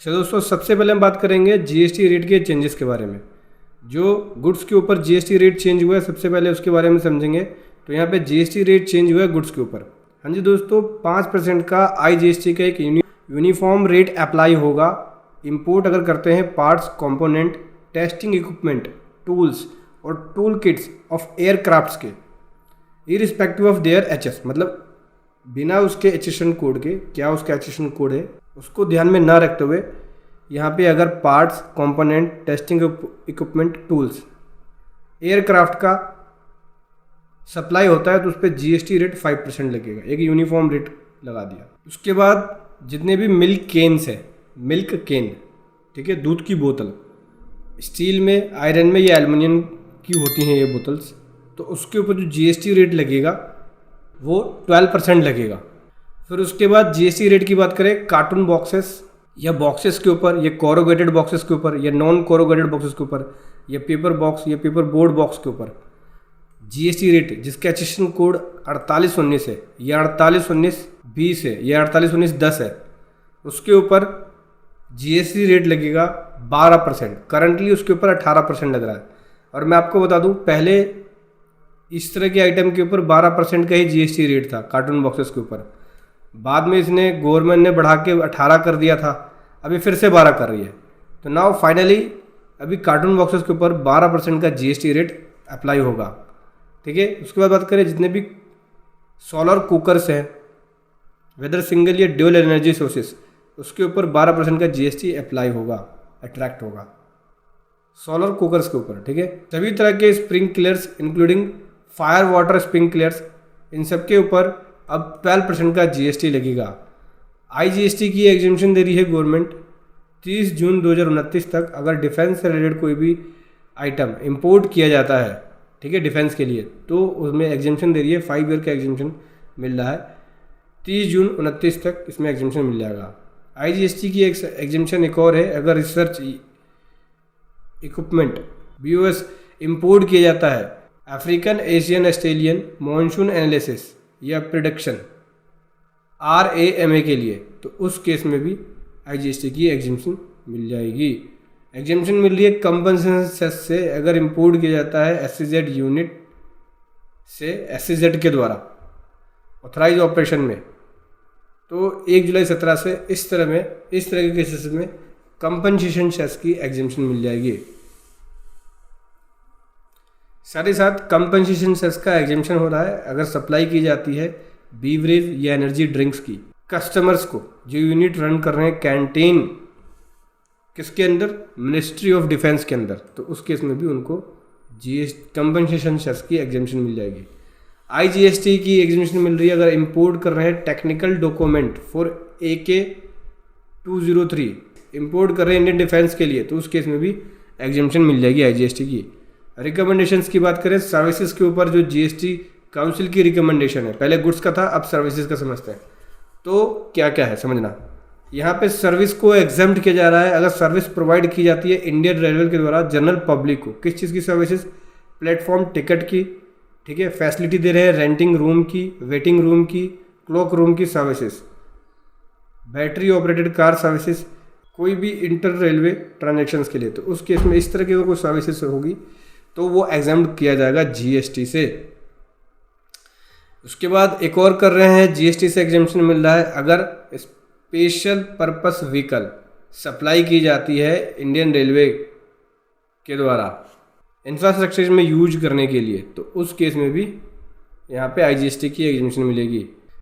अच्छा दोस्तों, सबसे पहले हम बात करेंगे जीएसटी रेट के चेंजेस के बारे में। जो गुड्स के ऊपर जीएसटी रेट चेंज हुआ है, सबसे पहले उसके बारे में समझेंगे। तो यहाँ पे जीएसटी रेट चेंज हुआ है गुड्स के ऊपर। हाँ जी दोस्तों, 5% का आईजीएसटी का एक यूनिफॉर्म रेट अप्लाई होगा इंपोर्ट अगर करते हैं parts, component, testing equipment, tools और टूल किट्स ऑफ एयरक्राफ्ट्स के, इरिस्पेक्टिव ऑफ देयर एचएस, मतलब बिना उसके एचएसएन कोड के, क्या उसका एचएसएन कोड है उसको ध्यान में ना रखते हुए यहाँ पे अगर parts, component, testing equipment, tools, aircraft का सप्लाई होता है तो उस पर जीएसटी रेट 5% लगेगा, एक यूनिफॉर्म रेट लगा दिया। उसके बाद जितने भी मिल्क केन्स है, मिल्क केन, ठीक है, दूध की बोतल, स्टील में, आयरन में या एल्युमिनियम की होती हैं ये बोतल्स, तो उसके ऊपर जो जीएसटी रेट लगेगा वो 12% लगेगा। फिर उसके बाद जीएसटी रेट की बात करें कार्टून बॉक्सेस या बॉक्सेस के ऊपर, या कोरोगेटेड बॉक्सेस के ऊपर, या नॉन कोरोगेटेड बॉक्सेस के ऊपर, या पेपर बॉक्स या पेपर बोर्ड बॉक्स के ऊपर जीएसटी रेट जिसका एचएसएन कोड 4819 है या 4819-20 है या 4819-10 है, उसके ऊपर जीएसटी रेट लगेगा 12%। करंटली उसके ऊपर 18% लग रहा है। और मैं आपको बता दूं, पहले इस तरह के आइटम के ऊपर 12% का ही जीएसटी रेट था कार्टून बॉक्सेस के ऊपर। बाद में इसने गवर्नमेंट ने बढ़ा के 18 कर दिया था, अभी फिर से 12 कर रही है। तो नाउ फाइनली अभी कार्टून बॉक्सेस के ऊपर 12% का जीएसटी रेट अप्लाई होगा, ठीक है। उसके बाद बात करें जितने भी सोलर कुकर्स हैं, वेदर सिंगल या ड्यूल एनर्जी सोर्सेस, उसके ऊपर 12% का जीएसटी अप्लाई होगा, अट्रैक्ट होगा सोलर कुकर्स के ऊपर, ठीक है। सभी तरह के sprinklers including fire water sprinklers, इन सब के ऊपर अब 12% का जीएसटी लगेगा। आईजीएसटी की एग्जेम्पशन दे रही है गवर्नमेंट 30 जून 2029 तक। अगर डिफेंस से रिलेटेड कोई भी आइटम इंपोर्ट किया जाता है, ठीक है, डिफेंस के लिए, तो उसमें एग्जेम्पशन दे रही है, 5 ईयर का एग्जेम्पशन मिल रहा है। 30 जून 29 तक इसमें एग्जेम्पशन मिल जाएगा। आईजीएसटी की एक एग्जेम्पशन एक और है, अगर रिसर्च इक्विपमेंट बीओएस इंपोर्ट किया जाता है African, Asian, Australian monsoon analysis या प्रिडिक्शन RAMA के लिए, तो उस केस में भी आईजीएसटी की एग्जेम्पशन मिल जाएगी। एग्जेम्पशन मिल रही है कंपनसेशन सेस से, अगर इंपोर्ट किया जाता है SEZ यूनिट से SEZ के द्वारा ऑथराइज ऑपरेशन में, तो 1 जुलाई 17 से इस तरह के केसेस में कंपनसेशन सेस की एग्जेम्पशन मिल जाएगी। साथ ही साथ कंपनसेशन सेस का एग्जेम्पशन हो रहा है अगर सप्लाई की जाती है बीवरेज या एनर्जी ड्रिंक्स की कस्टमर्स को जो यूनिट रन कर रहे हैं कैंटीन, किसके अंदर, मिनिस्ट्री ऑफ डिफेंस के अंदर, तो उस केस में भी उनको कंपनसेशन सेस की एग्जेम्पशन मिल जाएगी। आईजीएसटी की एग्जेम्पशन मिल रही है अगर इंपोर्ट कर रहे हैं technical document for AK-203, import कर रहे हैं इंडियन डिफेंस के लिए, तो उस केस में भी एग्जेम्पशन मिल जाएगी आईजीएसटी की। रिकमेंडेशंस की बात करें सर्विसेज के ऊपर, जो जीएसटी काउंसिल की रिकमेंडेशन है, पहले गुड्स का था, अब सर्विसेज का समझते हैं। तो क्या क्या है समझना, यहाँ पे सर्विस को एग्जेम्प्ट किया जा रहा है अगर सर्विस प्रोवाइड की जाती है इंडियन रेलवे के द्वारा जनरल पब्लिक को। किस चीज़ की सर्विसेज, प्लेटफॉर्म टिकट की, ठीक है, फैसिलिटी दे रहे हैं रेंटिंग रूम की, वेटिंग रूम की, क्लॉक रूम की services, battery operated car services, कोई भी इंटर रेलवे ट्रांजेक्शन्स के लिए, तो उस केस में इस तरह की कोई सर्विसेज होगी तो वो एग्जेम्प्ट किया जाएगा जीएसटी से। उसके बाद एक और कर रहे हैं, जीएसटी से एग्जेम्पशन मिल रहा है अगर स्पेशल पर्पस व्हीकल सप्लाई की जाती है इंडियन रेलवे के द्वारा इंफ्रास्ट्रक्चर में यूज करने के लिए, तो उस केस में भी यहाँ पे आईजीएसटी की एग्जेम्पशन मिलेगी।